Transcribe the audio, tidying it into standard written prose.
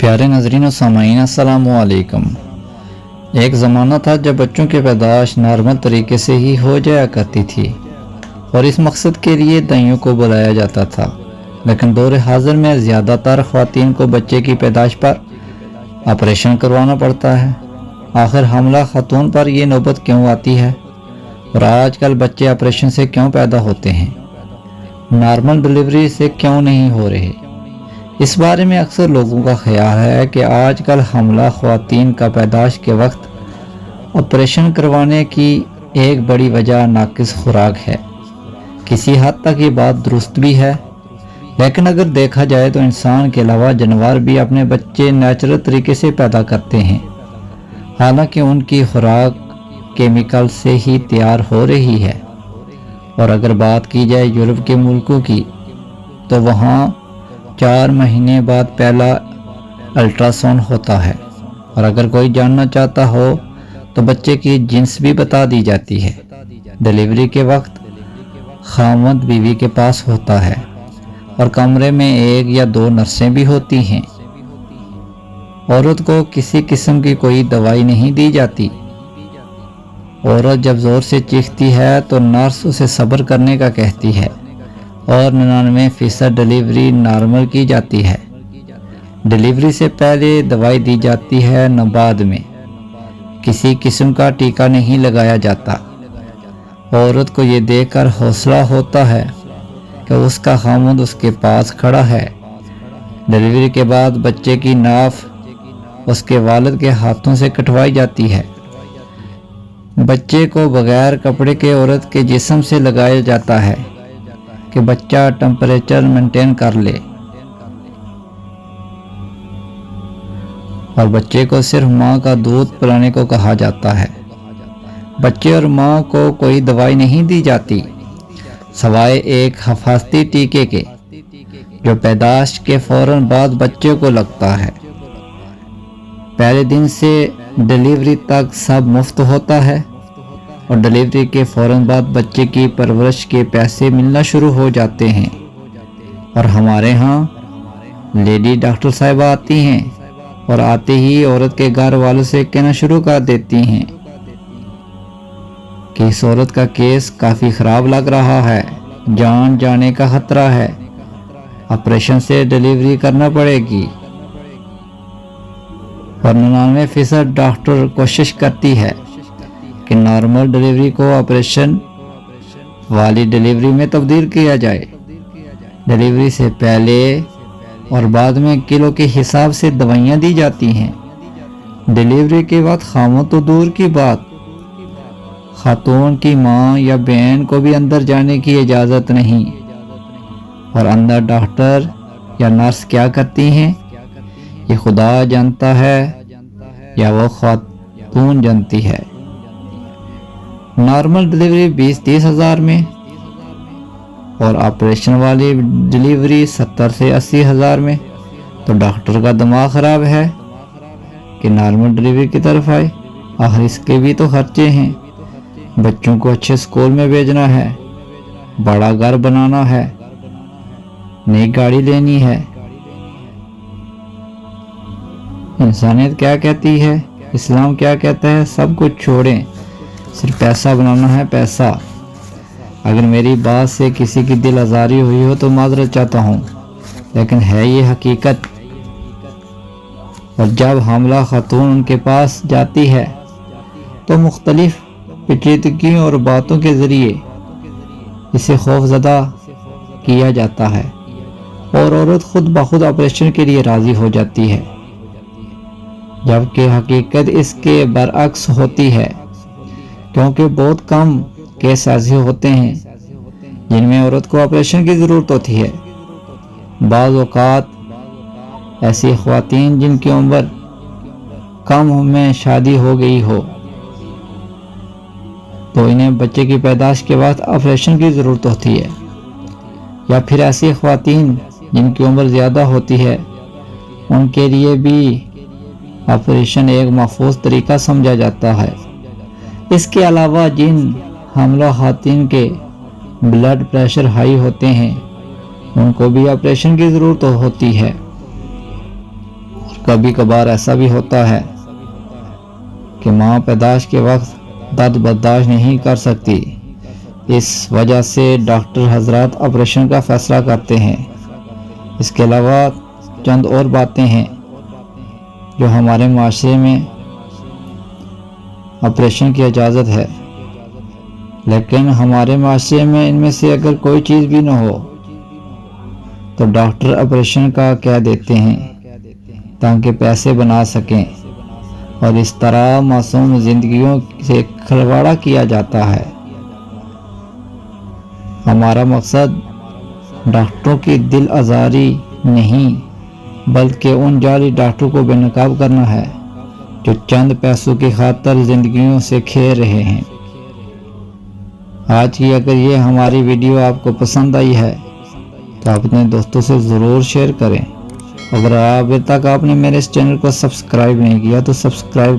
پیارے ناظرین و سامعین، السلام علیکم۔ ایک زمانہ تھا جب بچوں کی پیدائش نارمل طریقے سے ہی ہو جایا کرتی تھی اور اس مقصد کے لیے دائیوں کو بلایا جاتا تھا، لیکن دور حاضر میں زیادہ تر خواتین کو بچے کی پیدائش پر آپریشن کروانا پڑتا ہے۔ آخر حاملہ خاتون پر یہ نوبت کیوں آتی ہے اور آج کل بچے آپریشن سے کیوں پیدا ہوتے ہیں؟ نارمل ڈلیوری سے کیوں نہیں ہو رہے؟ اس بارے میں اکثر لوگوں کا خیال ہے کہ آج کل حاملہ خواتین کا پیدائش کے وقت آپریشن کروانے کی ایک بڑی وجہ ناقص خوراک ہے۔ کسی حد تک یہ بات درست بھی ہے، لیکن اگر دیکھا جائے تو انسان کے علاوہ جانور بھی اپنے بچے نیچرل طریقے سے پیدا کرتے ہیں، حالانکہ ان کی خوراک کیمیکل سے ہی تیار ہو رہی ہے۔ اور اگر بات کی جائے یورپ کے ملکوں کی، تو وہاں 4 مہینے بعد پہلا الٹرا ساؤنڈ ہوتا ہے، اور اگر کوئی جاننا چاہتا ہو تو بچے کی جنس بھی بتا دی جاتی ہے۔ ڈلیوری کے وقت خاوند بیوی کے پاس ہوتا ہے اور کمرے میں 1 یا 2 نرسیں بھی ہوتی ہیں۔ عورت کو کسی قسم کی کوئی دوائی نہیں دی جاتی۔ عورت جب زور سے چیختی ہے تو نرس اسے صبر کرنے کا کہتی ہے، اور 99% ڈلیوری نارمل کی جاتی ہے۔ ڈلیوری سے پہلے دوائی دی جاتی ہے، نہ بعد میں۔ کسی قسم کا ٹیکہ نہیں لگایا جاتا۔ عورت کو یہ دیکھ کر حوصلہ ہوتا ہے کہ اس کا خاوند اس کے پاس کھڑا ہے۔ ڈلیوری کے بعد بچے کی ناف اس کے والد کے ہاتھوں سے کٹوائی جاتی ہے۔ بچے کو بغیر کپڑے کے عورت کے جسم سے لگایا جاتا ہے کہ بچہ ٹمپریچر مینٹین کر لے، اور بچے کو صرف ماں کا دودھ پلانے کو کہا جاتا ہے۔ بچے اور ماں کو کوئی دوائی نہیں دی جاتی، سوائے ایک حفاظتی ٹیکے کے، جو پیدائش کے فوراً بعد بچے کو لگتا ہے۔ پہلے دن سے ڈلیوری تک سب مفت ہوتا ہے، اور ڈلیوری کے فوراً بعد بچے کی پرورش کے پیسے ملنا شروع ہو جاتے ہیں۔ اور ہمارے ہاں لیڈی ڈاکٹر صاحبہ آتی ہیں، اور آتے ہی عورت کے گھر والوں سے کہنا شروع کر دیتی ہیں کہ اس عورت کا کیس کافی خراب لگ رہا ہے، جان جانے کا خطرہ ہے، آپریشن سے ڈلیوری کرنا پڑے گی۔ اور 99% ڈاکٹر کوشش کرتی ہے کہ نارمل ڈلیوری کو آپریشن والی ڈلیوری میں تبدیل کیا جائے۔ ڈلیوری سے پہلے اور بعد میں کلو کے حساب سے دوائیاں دی جاتی ہیں۔ ڈلیوری کے وقت خاوند تو دور کی بات، خاتون کی ماں یا بہن کو بھی اندر جانے کی اجازت نہیں، اور اندر ڈاکٹر یا نرس کیا کرتی ہیں یہ خدا جانتا ہے یا وہ خاتون جانتی ہے۔ نارمل ڈلیوری 20-30 ہزار میں، اور آپریشن والی ڈلیوری 70 سے 80 ہزار میں، تو ڈاکٹر کا دماغ خراب ہے کہ نارمل ڈلیوری کی طرف آئے۔ آخر اس کے بھی تو خرچے ہیں، بچوں کو اچھے اسکول میں بھیجنا ہے، بڑا گھر بنانا ہے، نئی گاڑی لینی ہے۔ انسانیت کیا کہتی ہے، اسلام کیا کہتا ہے؟ سب کچھ چھوڑیں، صرف پیسہ بنانا ہے، پیسہ۔ اگر میری بات سے کسی کی دل آزاری ہوئی ہو تو معذرت چاہتا ہوں، لیکن ہے یہ حقیقت۔ اور جب حاملہ خاتون ان کے پاس جاتی ہے تو مختلف پیچیدگیوں اور باتوں کے ذریعے اسے خوف زدہ کیا جاتا ہے، اور عورت خود بخود آپریشن کے لیے راضی ہو جاتی ہے، جبکہ حقیقت اس کے برعکس ہوتی ہے، کیونکہ بہت کم کیس ایسے ہوتے ہیں جن میں عورت کو آپریشن کی ضرورت ہوتی ہے۔ بعض اوقات ایسی خواتین جن کی عمر کم میں شادی ہو گئی ہو تو انہیں بچے کی پیدائش کے وقت آپریشن کی ضرورت ہوتی ہے، یا پھر ایسی خواتین جن کی عمر زیادہ ہوتی ہے، ان کے لیے بھی آپریشن ایک محفوظ طریقہ سمجھا جاتا ہے۔ اس کے علاوہ جن حاملہ خواتین کے بلڈ پریشر ہائی ہوتے ہیں، ان کو بھی آپریشن کی ضرورت ہوتی ہے۔ کبھی کبھار ایسا بھی ہوتا ہے کہ ماں پیدائش کے وقت درد برداشت نہیں کر سکتی، اس وجہ سے ڈاکٹر حضرات آپریشن کا فیصلہ کرتے ہیں۔ اس کے علاوہ چند اور باتیں ہیں جو ہمارے معاشرے میں آپریشن کی اجازت ہے، لیکن ہمارے معاشرے میں ان میں سے اگر کوئی چیز بھی نہ ہو تو ڈاکٹر آپریشن کا کہہ دیتے ہیں تاکہ پیسے بنا سکیں، اور اس طرح معصوم زندگیوں سے کھلواڑا کیا جاتا ہے۔ ہمارا مقصد ڈاکٹروں کی دل آزاری نہیں بلکہ ان جعلی ڈاکٹروں کو بے نقاب کرنا ہے جو چند پیسوں کی خاطر زندگیوں سے کھیل رہے ہیں۔ آج کی اگر یہ ہماری ویڈیو آپ کو پسند آئی ہے تو آپ اپنے دوستوں سے ضرور شیئر کریں۔ اگر ابھی تک آپ نے میرے اس چینل کو سبسکرائب نہیں کیا تو سبسکرائب